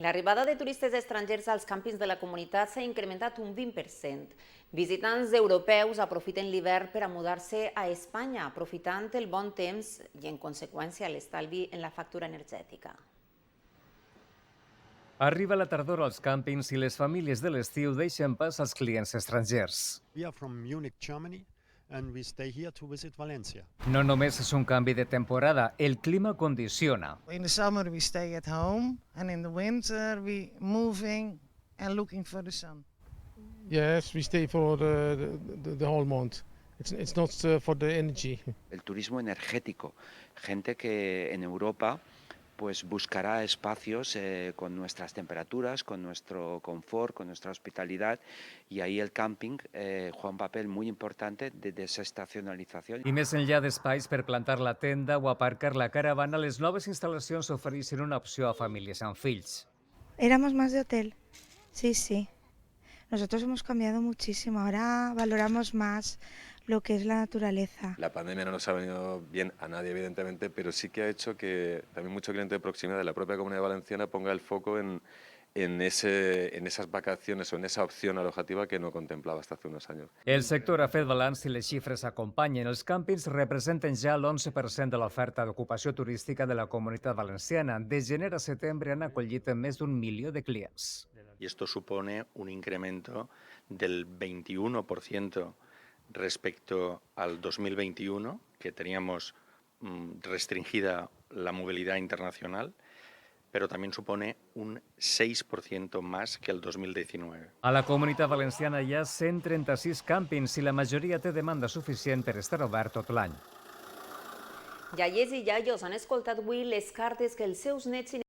L'arribada de turistes estrangers als càmpings de la comunitat s'ha incrementat un 20%. Visitants europeus aprofiten l'hivern per a mudar-se a Espanya, aprofitant el bon temps i, en conseqüència, l'estalvi en la factura energètica. Arriba la tardor als càmpings i les famílies de l'estiu deixen pas als clients estrangers. We are from Munich, Germany, and we stay here to visit Valencia. No només és un canvi de temporada, el clima condiciona. In the summer we stay at home, and in the winter we moving and looking for the sun. Yes, we stay for the whole month. It's not for the energy. El turismo energético, gente que en Europa pues buscará espacios con nuestras temperaturas, con nuestro confort, con nuestra hospitalidad, y ahí el camping juega un papel muy importante de desestacionalización. I més enllà d'espais per plantar la tenda o aparcar la caravana, les noves instal·lacions ofereixen una opció a famílies amb fills. Éramos más de hotel, sí. Nosotros hemos cambiado muchísimo, ahora valoramos más lo que es la naturaleza. La pandemia no nos ha venido bien a nadie, evidentemente, pero sí que ha hecho que también mucho cliente de proximidad de la propia Comunidad Valenciana ponga el foco en esas vacaciones o en esa opción alojativa que no contemplaba hasta hace unos años. El sector ha fet balanç i les xifres acompanyen. Els càmpings representen ja l'11% de l'oferta d'ocupació turística de la Comunitat Valenciana. De gener a setembre han acollit més d'1 milió de clients. Y esto supone un incremento del 21% respecto al 2021, que teníamos restringida la movilidad internacional, pero también supone un 6% más que el 2019. A la Comunitat Valenciana hi ha 136 càmpings i la majoria té demanda suficient per estar obert tot l'any. Iaies i iaios han escoltat avui les cartes que els seus nets i